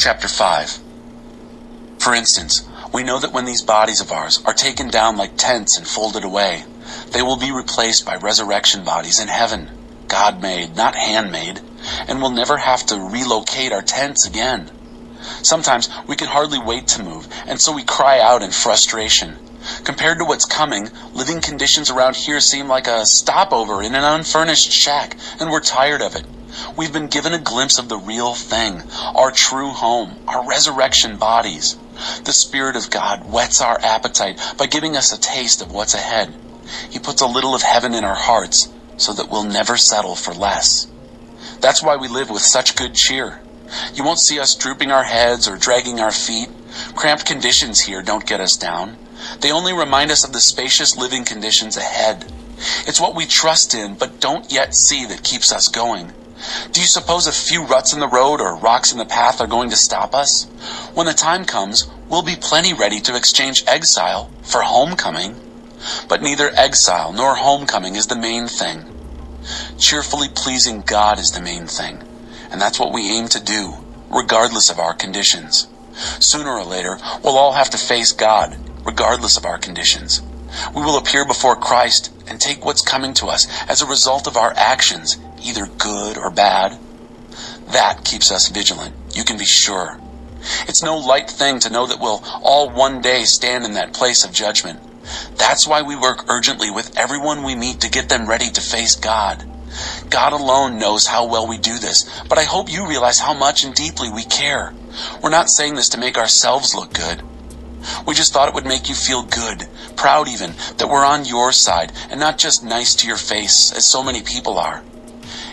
Chapter 5. For instance, we know that when these bodies of ours are taken down like tents and folded away, they will be replaced by resurrection bodies in heaven, God-made, not handmade, and we'll never have to relocate our tents again. Sometimes we can hardly wait to move, and so we cry out in frustration. Compared to what's coming, living conditions around here seem like a stopover in an unfurnished shack, and we're tired of it. We've been given a glimpse of the real thing, our true home, our resurrection bodies. The Spirit of God whets our appetite by giving us a taste of what's ahead. He puts a little of heaven in our hearts so that we'll never settle for less. That's why we live with such good cheer. You won't see us drooping our heads or dragging our feet. Cramped conditions here don't get us down. They only remind us of the spacious living conditions ahead. It's what we trust in but don't yet see that keeps us going. Do you suppose a few ruts in the road or rocks in the path are going to stop us? When the time comes, we'll be plenty ready to exchange exile for homecoming. But neither exile nor homecoming is the main thing. Cheerfully pleasing God is the main thing, and that's what we aim to do, regardless of our conditions. Sooner or later, we'll all have to face God, regardless of our conditions. We will appear before Christ and take what's coming to us as a result of our actions, either good or bad. That keeps us vigilant, you can be sure. It's no light thing to know that we'll all one day stand in that place of judgment. That's why we work urgently with everyone we meet to get them ready to face God. God alone knows how well we do this, but I hope you realize how much and deeply we care. We're not saying this to make ourselves look good. We just thought it would make you feel good, proud even, that we're on your side and not just nice to your face, as so many people are.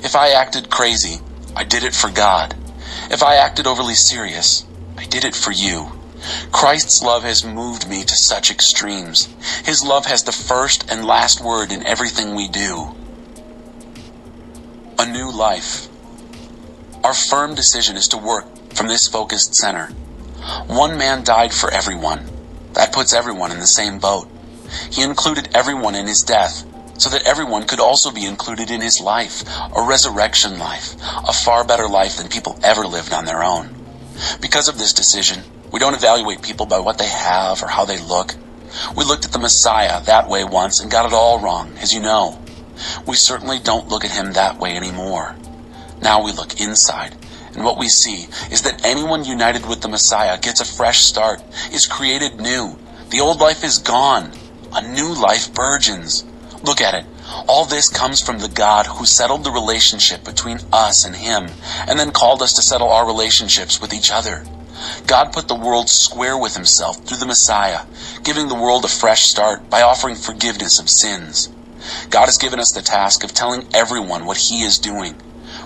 If I acted crazy, I did it for God. If I acted overly serious, I did it for you. Christ's love has moved me to such extremes. His love has the first and last word in everything we do. A new life. Our firm decision is to work from this focused center. One man died for everyone. That puts everyone in the same boat. He included everyone in his death, so that everyone could also be included in his life, a resurrection life, a far better life than people ever lived on their own. Because of this decision, we don't evaluate people by what they have or how they look. We looked at the Messiah that way once and got it all wrong, as you know. We certainly don't look at him that way anymore. Now we look inside, and what we see is that anyone united with the Messiah gets a fresh start, is created new. The old life is gone. A new life burgeons. Look at it. All this comes from the God who settled the relationship between us and him, and then called us to settle our relationships with each other. God put the world square with himself through the Messiah, giving the world a fresh start by offering forgiveness of sins. God has given us the task of telling everyone what he is doing.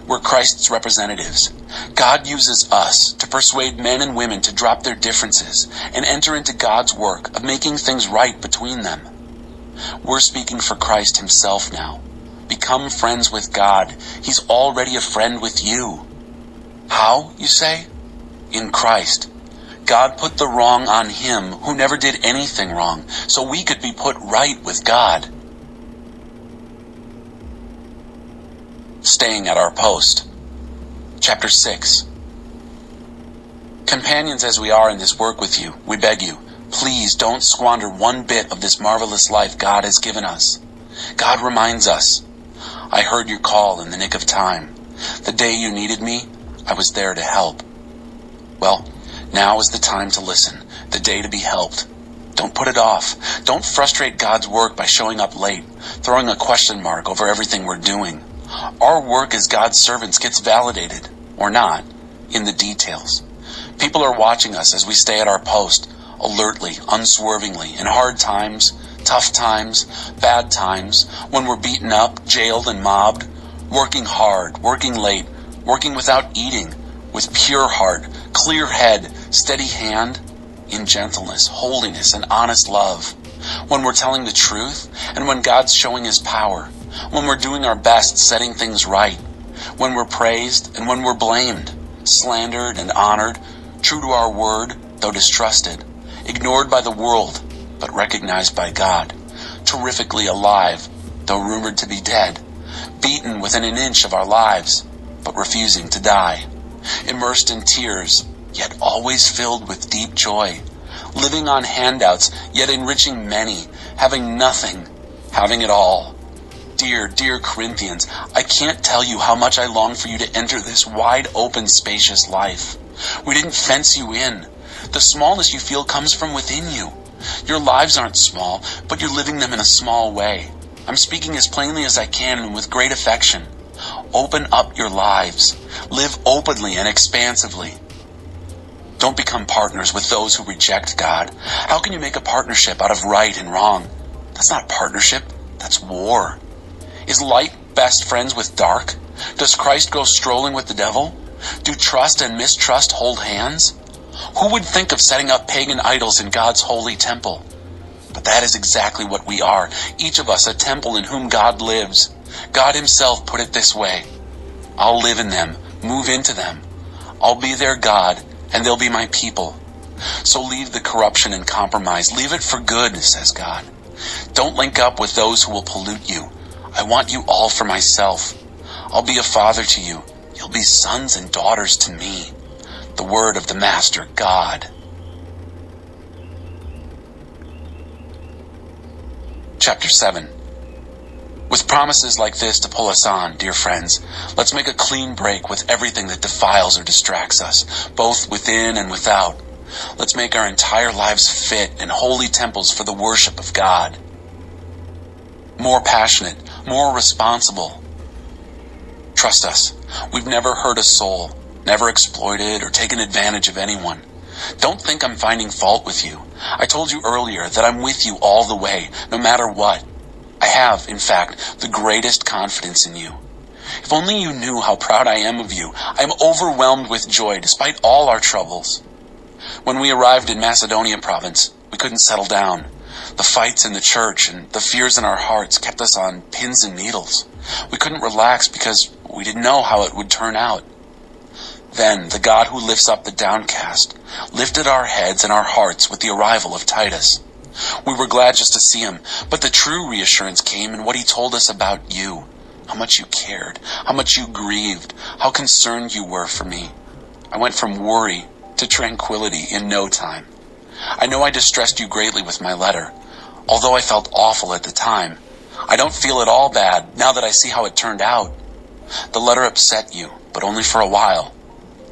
We're Christ's representatives. God uses us to persuade men and women to drop their differences and enter into God's work of making things right between them. We're speaking for Christ himself now. Become friends with God. He's already a friend with you. How, you say? In Christ. God put the wrong on him who never did anything wrong, so we could be put right with God. Staying at our post. Chapter 6. Companions as we are in this work with you, we beg you, please don't squander one bit of this marvelous life God has given us. God reminds us, I heard your call in the nick of time. The day you needed me, I was there to help. Well, now is the time to listen, the day to be helped. Don't put it off. Don't frustrate God's work by showing up late, throwing a question mark over everything we're doing. Our work as God's servants gets validated, or not, in the details. People are watching us as we stay at our post, alertly, unswervingly, in hard times, tough times, bad times, when we're beaten up, jailed, and mobbed, working hard, working late, working without eating, with pure heart, clear head, steady hand, in gentleness, holiness, and honest love. When we're telling the truth, and when God's showing his power. When we're doing our best setting things right. When we're praised, and when we're blamed. Slandered and honored, true to our word, though distrusted. Ignored by the world, but recognized by God. Terrifically alive, though rumored to be dead. Beaten within an inch of our lives, but refusing to die. Immersed in tears, yet always filled with deep joy, living on handouts, yet enriching many, having nothing, having it all. Dear, dear Corinthians, I can't tell you how much I long for you to enter this wide open, spacious life. We didn't fence you in. The smallness you feel comes from within you. Your lives aren't small, but you're living them in a small way. I'm speaking as plainly as I can and with great affection. Open up your lives. Live openly and expansively. Don't become partners with those who reject God. How can you make a partnership out of right and wrong? That's not partnership, that's war. Is light best friends with dark? Does Christ go strolling with the devil? Do trust and mistrust hold hands? Who would think of setting up pagan idols in God's holy temple? But that is exactly what we are, each of us a temple in whom God lives. God himself put it this way: I'll live in them, move into them. I'll be their God, and they'll be my people. So leave the corruption and compromise. Leave it for good, says God. Don't link up with those who will pollute you. I want you all for myself. I'll be a father to you. You'll be sons and daughters to me. The word of the Master, God. Chapter 7. With promises like this to pull us on, dear friends, let's make a clean break with everything that defiles or distracts us, both within and without. Let's make our entire lives fit and holy temples for the worship of God. More passionate, more responsible. Trust us, we've never hurt a soul, never exploited or taken advantage of anyone. Don't think I'm finding fault with you. I told you earlier that I'm with you all the way, no matter what. I have, in fact, the greatest confidence in you. If only you knew how proud I am of you. I am overwhelmed with joy despite all our troubles. When we arrived in Macedonia province, we couldn't settle down. The fights in the church and the fears in our hearts kept us on pins and needles. We couldn't relax because we didn't know how it would turn out. Then the God who lifts up the downcast lifted our heads and our hearts with the arrival of Titus. We were glad just to see him, but the true reassurance came in what he told us about you, how much you cared, how much you grieved, how concerned you were for me. I went from worry to tranquility in no time. I know I distressed you greatly with my letter. Although I felt awful at the time, I don't feel at all bad now that I see how it turned out. The letter upset you, but only for a while.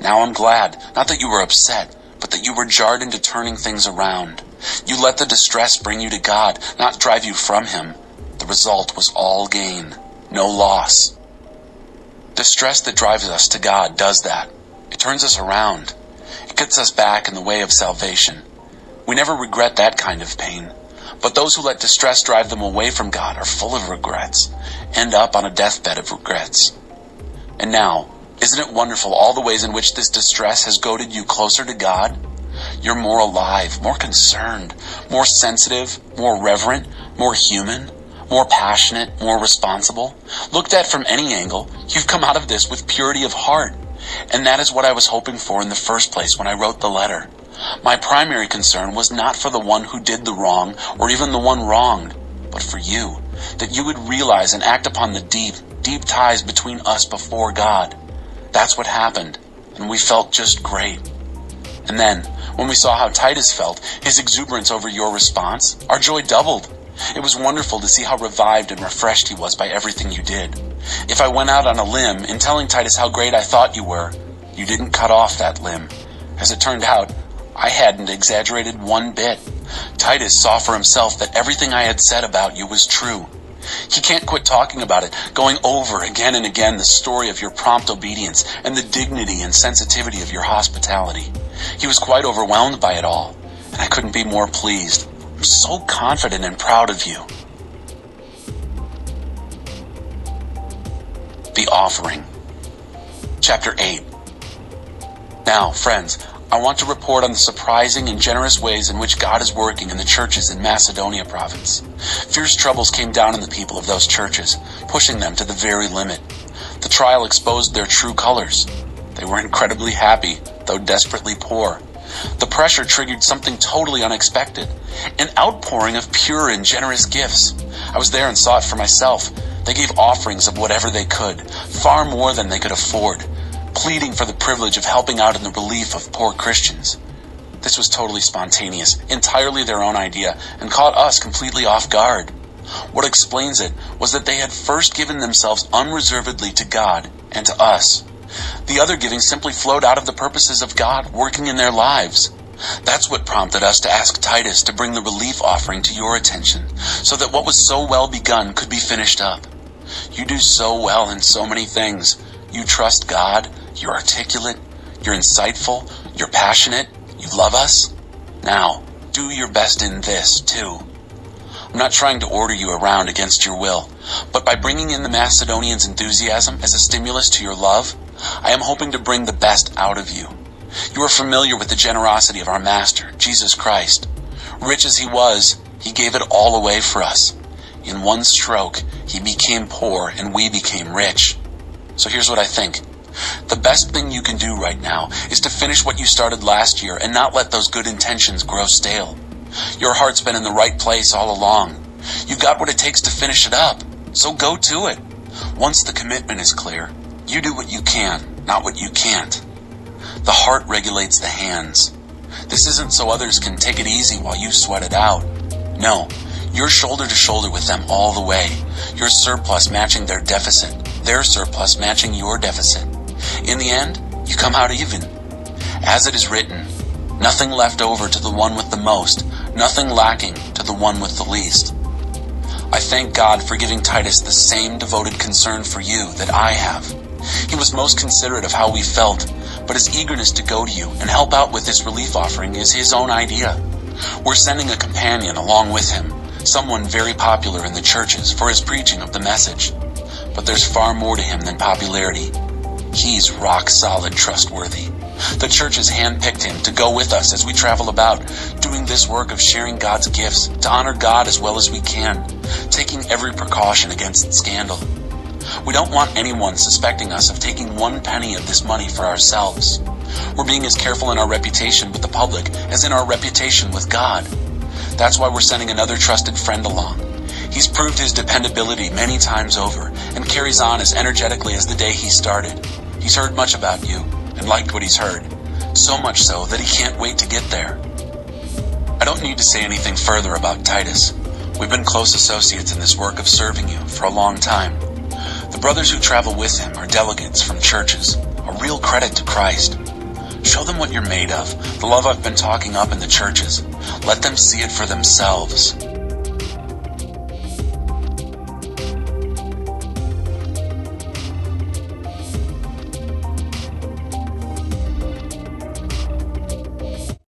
Now I'm glad, not that you were upset, but that you were jarred into turning things around. You let the distress bring you to God, not drive you from him. The result was all gain, no loss. Distress that drives us to God does that. It turns us around. It gets us back in the way of salvation. We never regret that kind of pain. But those who let distress drive them away from God are full of regrets, end up on a deathbed of regrets. And now, isn't it wonderful all the ways in which this distress has goaded you closer to God? You're more alive, more concerned, more sensitive, more reverent, more human, more passionate, more responsible. Looked at from any angle, you've come out of this with purity of heart. And that is what I was hoping for in the first place when I wrote the letter. My primary concern was not for the one who did the wrong or even the one wronged, but for you, that you would realize and act upon the deep, deep ties between us before God. That's what happened, and we felt just great. And then, when we saw how Titus felt, his exuberance over your response, our joy doubled. It was wonderful to see how revived and refreshed he was by everything you did. If I went out on a limb in telling Titus how great I thought you were, you didn't cut off that limb. As it turned out, I hadn't exaggerated one bit. Titus saw for himself that everything I had said about you was true. He can't quit talking about it, going over again and again the story of your prompt obedience and the dignity and sensitivity of your hospitality. He was quite overwhelmed by it all, and I couldn't be more pleased. I'm so confident and proud of you. The offering. Chapter 8. Now, friends, I want to report on the surprising and generous ways in which God is working in the churches in Macedonia province. Fierce troubles came down on the people of those churches, pushing them to the very limit. The trial exposed their true colors. They were incredibly happy, though desperately poor. The pressure triggered something totally unexpected, an outpouring of pure and generous gifts. I was there and saw it for myself. They gave offerings of whatever they could, far more than they could afford. pleading for the privilege of helping out in the relief of poor Christians. This was totally spontaneous, entirely their own idea, and caught us completely off guard. What explains it was that they had first given themselves unreservedly to God and to us. The other giving simply flowed out of the purposes of God working in their lives. That's what prompted us to ask Titus to bring the relief offering to your attention, so that what was so well begun could be finished up. You do so well in so many things. You trust God, you're articulate, you're insightful, you're passionate, you love us. Now, do your best in this, too. I'm not trying to order you around against your will, but by bringing in the Macedonians' enthusiasm as a stimulus to your love, I am hoping to bring the best out of you. You are familiar with the generosity of our Master, Jesus Christ. Rich as he was, he gave it all away for us. In one stroke, he became poor and we became rich. So here's what I think. The best thing you can do right now is to finish what you started last year and not let those good intentions grow stale. Your heart's been in the right place all along. You've got what it takes to finish it up, so go to it. Once the commitment is clear, you do what you can, not what you can't. The heart regulates the hands. This isn't so others can take it easy while you sweat it out. No, you're shoulder to shoulder with them all the way. Your surplus matching their deficit, their surplus matching your deficit. In the end, you come out even. As it is written, nothing left over to the one with the most, nothing lacking to the one with the least. I thank God for giving Titus the same devoted concern for you that I have. He was most considerate of how we felt, but his eagerness to go to you and help out with this relief offering is his own idea. We're sending a companion along with him, someone very popular in the churches for his preaching of the message. But there's far more to him than popularity. He's rock solid trustworthy. The church has handpicked him to go with us as we travel about, doing this work of sharing God's gifts to honor God as well as we can, taking every precaution against scandal. We don't want anyone suspecting us of taking one penny of this money for ourselves. We're being as careful in our reputation with the public as in our reputation with God. That's why we're sending another trusted friend along. He's proved his dependability many times over and carries on as energetically as the day he started. He's heard much about you and liked what he's heard, so much so that he can't wait to get there. I don't need to say anything further about Titus. We've been close associates in this work of serving you for a long time. The brothers who travel with him are delegates from churches, a real credit to Christ. Show them what you're made of, the love I've been talking up in the churches. Let them see it for themselves.